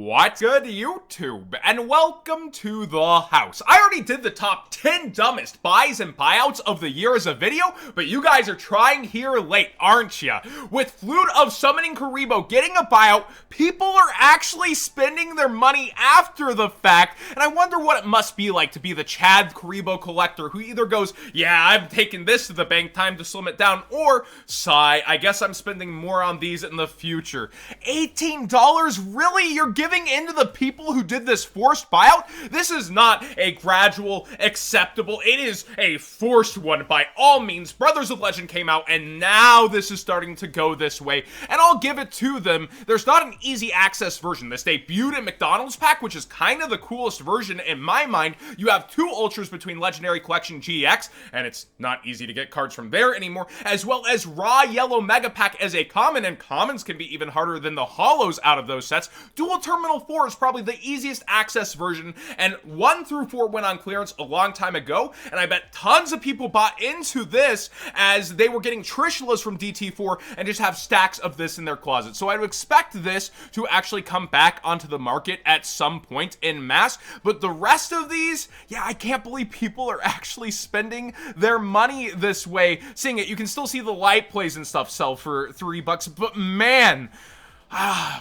What's good, YouTube? And welcome to the house. I already did the top 10 dumbest buys and buyouts of the year as a video, but you guys are trying here late, aren't ya? With Flute of Summoning Kuribo getting a buyout, people are actually spending their money after the fact, and I wonder what it must be like to be the Chad Kuribo collector who either goes, yeah, I've taken this to the bank, time to slim it down, or, sigh, I guess I'm spending more on these in the future. $18? Really? You're giving in to the people who did this forced buyout? This is not a gradual, acceptable, it is a forced one by all means. Brothers of Legend came out, and now this is starting to go this way, and I'll give it to them. There's not an easy access version. This debuted at McDonald's pack, which is kind of the coolest version in my mind. You have two Ultras between Legendary Collection GX, and it's not easy to get cards from there anymore, as well as Raw Yellow Mega Pack as a common, and commons can be even harder than the holos out of those sets. Dual Terminal 4 is probably the easiest access version, and 1 through 4 went on clearance a long time ago, and I bet tons of people bought into this as they were getting Trishulas from DT4 and just have stacks of this in their closet. So I would expect this to actually come back onto the market at some point in mass, but the rest of these, yeah, I can't believe people are actually spending their money this way. Seeing it, you can still see the light plays and stuff sell for $3, but man,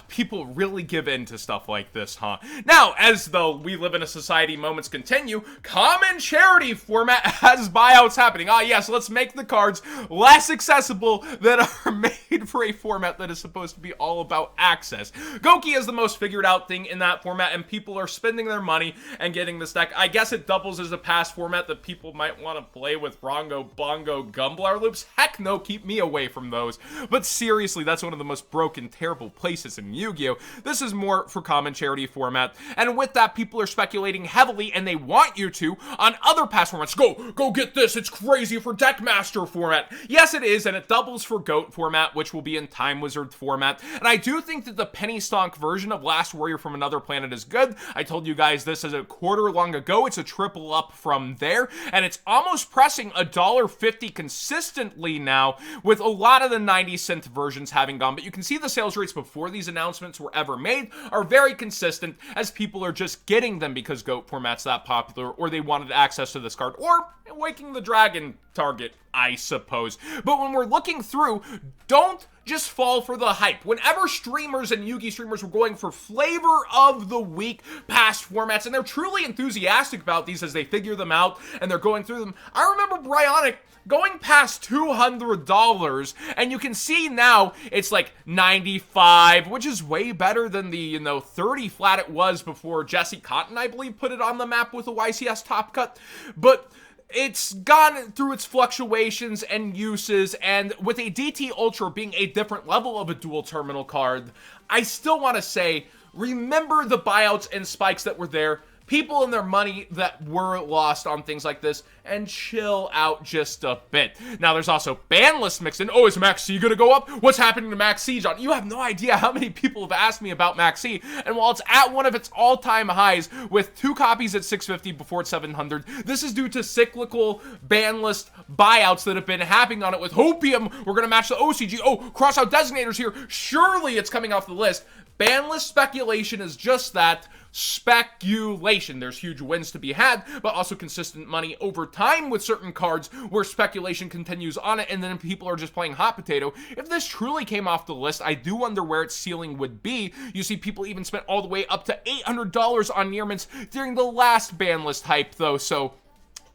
people really give in to stuff like this, huh? Now, as though we live in a society, moments continue, common charity format has buyouts happening. Yes, let's make the cards less accessible that are made for a format that is supposed to be all about access. Goki is the most figured out thing in that format, and people are spending their money and getting this deck. I guess it doubles as a pass format that people might want to play with Rongo Bongo Gumblar loops. Heck no, keep me away from those. But seriously, that's one of the most broken, terrible places in Yu-Gi-Oh! This is more for common charity format, and with that, people are speculating heavily, and they want you to, on other past formats. Go get this, it's crazy for Deckmaster format. Yes, it is, and it doubles for GOAT format, which will be in Time Wizard format, and I do think that the Penny Stonk version of Last Warrior from Another Planet is good. I told you guys this as a quarter long ago. It's a triple up from there, and it's almost pressing $1.50 consistently now, with a lot of the 90-cent versions having gone, but you can see the sales rates before these announcements were ever made are very consistent, as people are just getting them because GOAT format's that popular, or they wanted access to this card, or Waking the Dragon target, I suppose. But when we're looking through, don't just fall for the hype. Whenever streamers and Yu-Gi streamers were going for flavor of the week past formats, and they're truly enthusiastic about these as they figure them out and they're going through them, I remember Bryonic going past $200, and you can see now it's like 95, which is way better than the, 30 flat it was before Jesse Cotton, I believe, put it on the map with a YCS top cut. But it's gone through its fluctuations and uses, and with a DT Ultra being a different level of a dual terminal card, I still want to say, remember the buyouts and spikes that were there, people and their money that were lost on things like this, and chill out just a bit. Now, there's also Banlist mixed in. Oh, is Max C gonna go up? What's happening to Max C, John? You have no idea how many people have asked me about Max C, and while it's at one of its all-time highs, with 2 copies at 650 before it's 700, this is due to cyclical Banlist buyouts that have been happening on it with Hopium. We're gonna match the OCG. Oh, Crossout Designators here. Surely it's coming off the list. Banlist speculation is just that, speculation. There's huge wins to be had, but also consistent money over time with certain cards where speculation continues on it, and then people are just playing hot potato. If this truly came off the list, I do wonder where its ceiling would be. You see people even spent all the way up to $800 on near mints during the last Banlist hype, though, so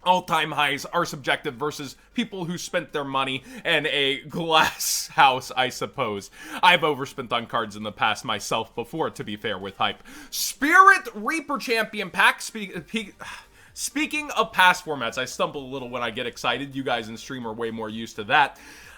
all-time highs are subjective versus people who spent their money in a glass house, I suppose. I've overspent on cards in the past myself before, to be fair, with hype. Spirit Reaper Champion Pack. Speaking of past formats, I stumble a little when I get excited. You guys in stream are way more used to that.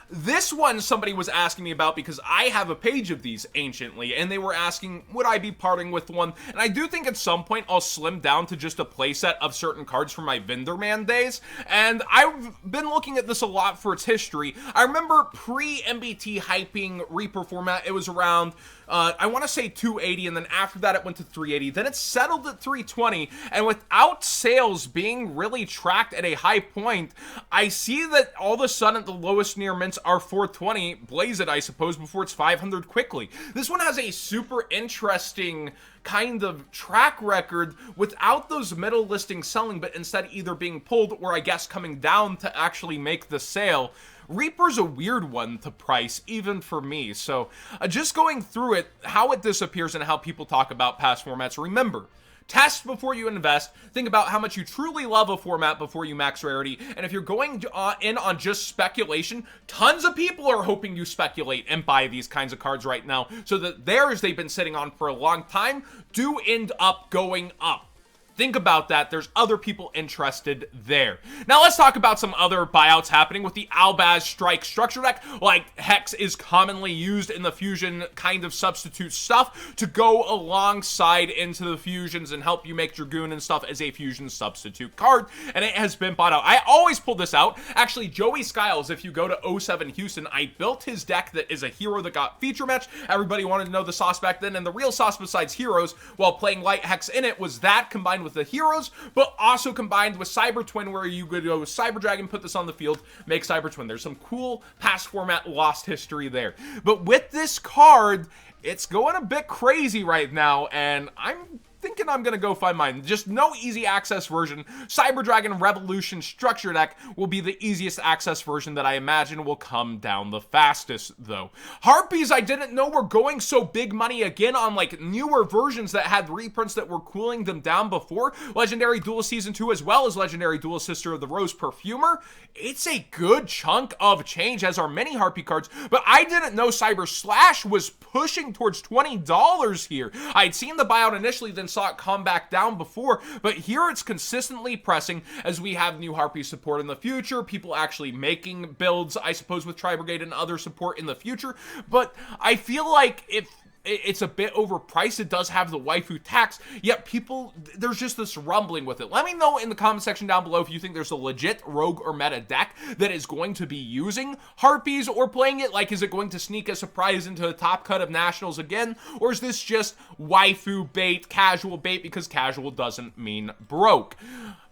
This one somebody was asking me about because I have a page of these anciently, and they were asking, would I be parting with one? And I do think at some point I'll slim down to just a playset of certain cards from my Vinderman days, and I've been looking at this a lot for its history. I remember pre-MBT hyping Reaper format, it was around I want to say 280, and then after that it went to 380. Then it settled at 320, and without sales being really tracked at a high point, I see that all of a sudden the lowest near mints are 420. Blaze it, I suppose, before it's 500 quickly. This one has a super interesting kind of track record without those middle listings selling, but instead either being pulled or I guess coming down to actually make the sale. Reaper's a weird one to price, even for me. So just going through it, how it disappears and how people talk about past formats. Remember, test before you invest. Think about how much you truly love a format before you max rarity. And if you're going in on just speculation, tons of people are hoping you speculate and buy these kinds of cards right now, so that theirs they've been sitting on for a long time do end up going up. Think about that. There's other people interested there. Now let's talk about some other buyouts happening with the Albaz Strike structure deck. Like, Hex is commonly used in the fusion kind of substitute stuff to go alongside into the fusions and help you make Dragoon and stuff as a fusion substitute card, and it has been bought out. I always pull this out. Actually, Joey Skiles, if you go to 07 Houston, I built his deck that is a hero that got feature match. Everybody wanted to know the sauce back then, and the real sauce besides heroes while playing Light Hex in it was that combined with the heroes, but also combined with Cyber Twin, where you could go with Cyber Dragon, put this on the field, make Cyber Twin. There's some cool past format lost history there. But with this card, it's going a bit crazy right now, and I'm thinking I'm gonna go find mine. Just no easy access version. Cyber Dragon Revolution structure deck will be the easiest access version that I imagine will come down the fastest, though. Harpies, I didn't know were going so big money again on like newer versions that had reprints that were cooling them down before. Legendary Duelist Season 2 as well as Legendary Duelist Sister of the Rose Perfumer. It's a good chunk of change, as are many Harpy cards, but I didn't know Cyber Slash was pushing towards $20 here. I'd seen the buyout initially, then saw it come back down before, but here it's consistently pressing as we have new Harpy support in the future, people actually making builds, I suppose, with Tri-Brigade and other support in the future. But I feel like if it's a bit overpriced, it does have the waifu tax, yet people, there's just this rumbling with it. Let me know in the comment section down below if you think there's a legit rogue or meta deck that is going to be using Harpies or playing it. Like, is it going to sneak a surprise into the top cut of Nationals again, or is this just waifu bait, casual bait, because casual doesn't mean broke?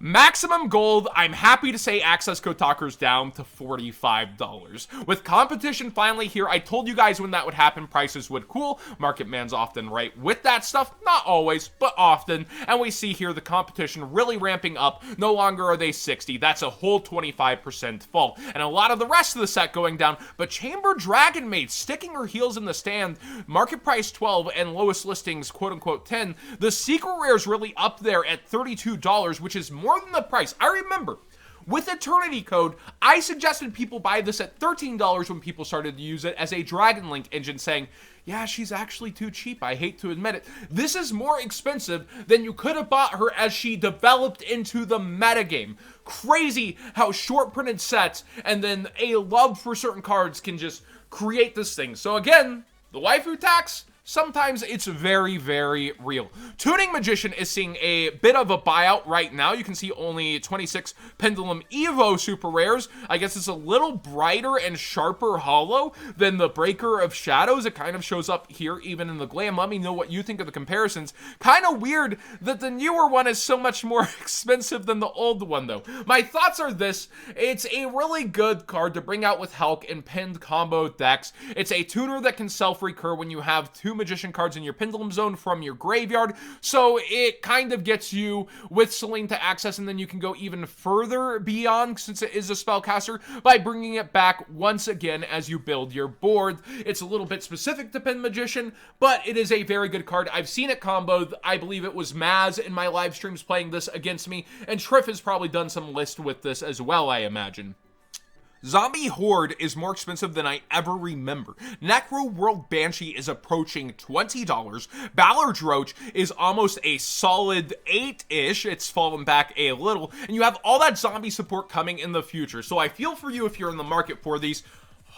Maximum gold, I'm happy to say access code talker's down to $45. With competition finally here, I told you guys when that would happen, prices would cool. Market man's often right with that stuff. Not always, but often. And we see here the competition really ramping up. No longer are they 60. That's a whole 25% fall. And a lot of the rest of the set going down. But Chamber Dragonmaid sticking her heels in the stand. Market price 12 and lowest listings, quote unquote, 10. The secret rare is really up there at $32, which is more than the price. I remember with Eternity Code, I suggested people buy this at $13 when people started to use it as a Dragon Link engine, saying, yeah, she's actually too cheap. I hate to admit it. This is more expensive than you could have bought her as she developed into the metagame. Crazy how short printed sets and then a love for certain cards can just create this thing. So again, the waifu tax, sometimes it's very, very real. Tuning Magician is seeing a bit of a buyout right now. You can see only 26 Pendulum Evo super rares. I guess it's a little brighter and sharper hollow than the Breaker of Shadows. It kind of shows up here even in the glam. Let me know what you think of the comparisons. Kind of weird that the newer one is so much more expensive than the old one, though. My thoughts are this. It's a really good card to bring out with Hulk and pinned combo decks. It's a tuner that can self-recur when you have two Magician cards in your Pendulum Zone from your graveyard, so it kind of gets you with Celine to access, and then you can go even further beyond, since it is a spellcaster, by bringing it back once again as you build your board. It's a little bit specific to Pen Magician, but it is a very good card. I've seen it comboed. I believe it was Maz in my live streams playing this against me, and Triff has probably done some list with this as well, I imagine. Zombie Horde is more expensive than I ever remember. Necro World Banshee is approaching $20. Ballard's Roach is almost a solid 8-ish. It's fallen back a little. And you have all that zombie support coming in the future. So I feel for you if you're in the market for these.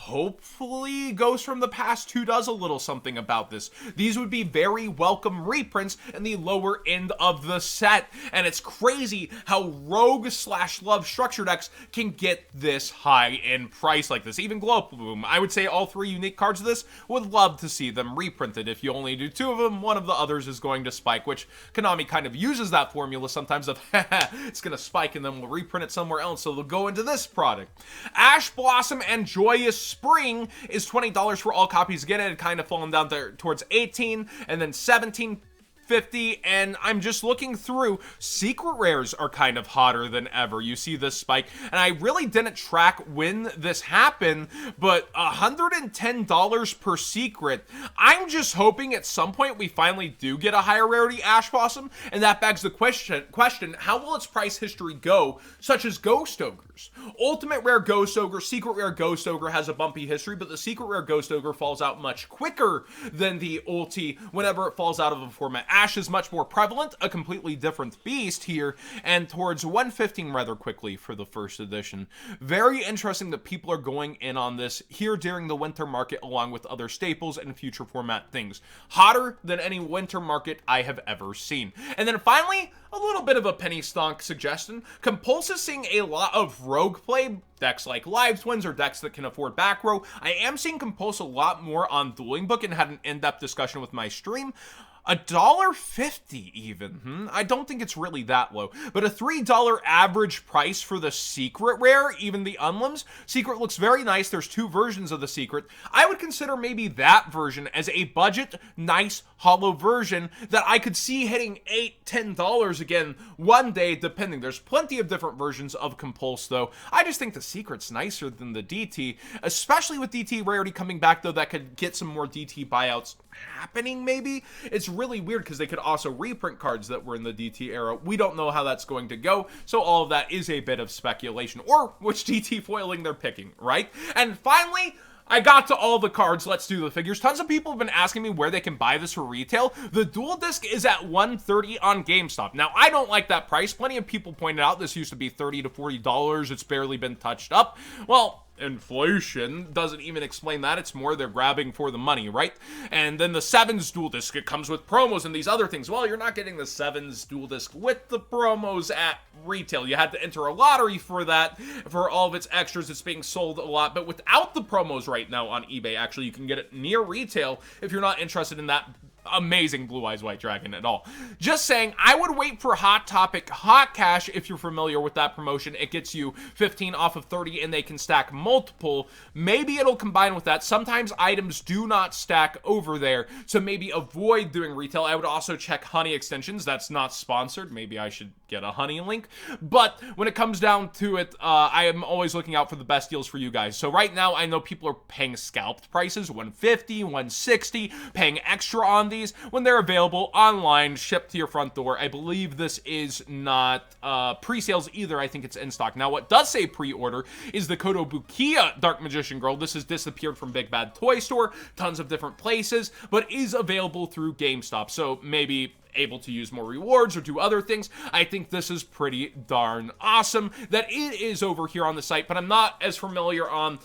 hopefully Ghost from the Past 2 does a little something about this. These would be very welcome reprints in the lower end of the set, and it's crazy how Rogue/Love structure decks can get this high in price like this. Even Glow Bloom, I would say all 3 unique cards of this, would love to see them reprinted. If you only do 2 of them, one of the others is going to spike, which Konami kind of uses that formula sometimes of, it's going to spike and then we'll reprint it somewhere else, so they'll go into this product. Ash Blossom and Joyous Spring is $20 for all copies. Again, it kind of fallen down there towards 18 and then 17.50, and I'm just looking through. Secret rares are kind of hotter than ever. You see this spike, and I really didn't track when this happened, but $110 per secret. I'm just hoping at some point we finally do get a higher rarity Ash Blossom, and that begs the question, how will its price history go, such as Ghost Ogres? Ultimate Rare Ghost Ogre, Secret Rare Ghost Ogre has a bumpy history, but the Secret Rare Ghost Ogre falls out much quicker than the ulti whenever it falls out of a format. Ash is much more prevalent, a completely different beast here, and towards 115 rather quickly for the first edition. Very interesting that people are going in on this here during the winter market along with other staples and future format things. Hotter than any winter market I have ever seen. And then finally, a little bit of a penny stonk suggestion. Compulse is seeing a lot of rogue play, decks like Live Twins or decks that can afford back row. I am seeing Compulse a lot more on Dueling Book and had an in-depth discussion with my stream. $1.50 even. I don't think it's really that low, but a $3 average price for the secret rare, even the unlims. Secret looks very nice. There's 2 versions of the secret. I would consider maybe that version as a budget, nice, hollow version that I could see hitting $8, $10 again one day, depending. There's plenty of different versions of Compulse, though. I just think the secret's nicer than the DT, especially with DT rarity coming back, though. That could get some more DT buyouts happening, maybe. It's really weird because they could also reprint cards that were in the DT era. We don't know how that's going to go, so all of that is a bit of speculation, or which DT foiling they're picking, right? And finally, I got to all the cards. Let's do the figures. Tons of people have been asking me where they can buy this for retail. The dual disc is at $130 on GameStop. Now, I don't like that price. Plenty of people pointed out this used to be $30 to $40. It's barely been touched up. Well, inflation doesn't even explain that. It's more they're grabbing for the money, right? And then the 7s dual disc, it comes with promos and these other things. Well, you're not getting the 7s dual disc with the promos at retail. You had to enter a lottery for that. For all of its extras, it's being sold a lot, but without the promos right now on eBay, actually, you can get it near retail if you're not interested in that amazing Blue Eyes White Dragon at all. Just saying, I would wait for Hot Topic Hot Cash if you're familiar with that promotion. It gets you 15 off of 30 and they can stack multiple. Maybe it'll combine with that. Sometimes items do not stack over there, so maybe avoid doing retail. I would also check Honey Extensions. That's not sponsored. Maybe I should get a Honey link. But when it comes down to it, I am always looking out for the best deals for you guys. So right now, I know people are paying scalped prices, $150, $160, paying extra on these when they're available online, shipped to your front door. I believe this is not pre-sales either. I think it's in stock. Now, what does say pre-order is the Kotobukiya Dark Magician Girl. This has disappeared from Big Bad Toy Store, tons of different places, but is available through GameStop. So maybe able to use more rewards or do other things. I think this is pretty darn awesome that it is over here on the site, but I'm not as familiar on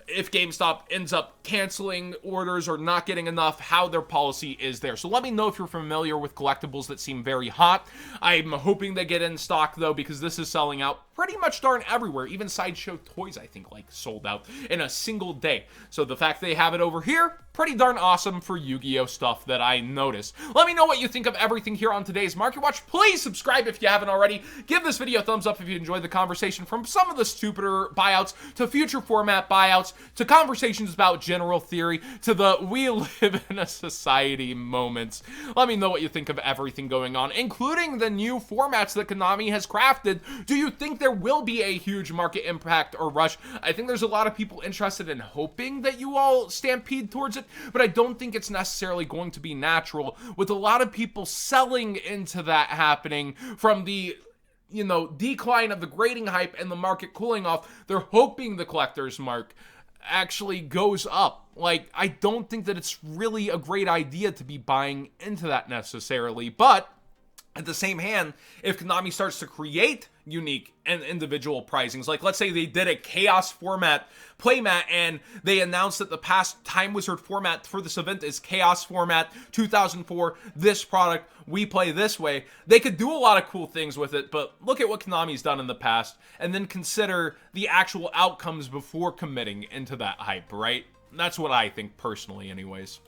if GameStop ends up canceling orders or not getting enough, how their policy is there. So let me know if you're familiar with collectibles that seem very hot. I'm hoping they get in stock, though, because this is selling out pretty much darn everywhere. Even Sideshow Toys, I think, like, sold out in a single day. So the fact they have it over here, pretty darn awesome for Yu-Gi-Oh! Stuff that I noticed. Let me know what you think of everything here on today's Market Watch. Please subscribe if you haven't already. Give this video a thumbs up if you enjoyed the conversation, from some of the stupider buyouts to future format buyouts to conversations about general theory to the we live in a society moments. Let me know what you think of everything going on, including the new formats that Konami has crafted. Do you think there will be a huge market impact or rush? I think there's a lot of people interested in hoping that you all stampede towards it, but I don't think it's necessarily going to be natural, with a lot of people selling into that happening from the decline of the grading hype and the market cooling off. They're hoping the collector's mark actually goes up. Like, I don't think that it's really a great idea to be buying into that necessarily, but at the same hand, if Konami starts to create unique and individual pricings. Like, let's say they did a chaos format playmat and they announced that the past Time Wizard format for this event is chaos format 2004, this product, we play this way. They could do a lot of cool things with it, but look at what Konami's done in the past and then consider the actual outcomes before committing into that hype, right? That's what I think personally anyways.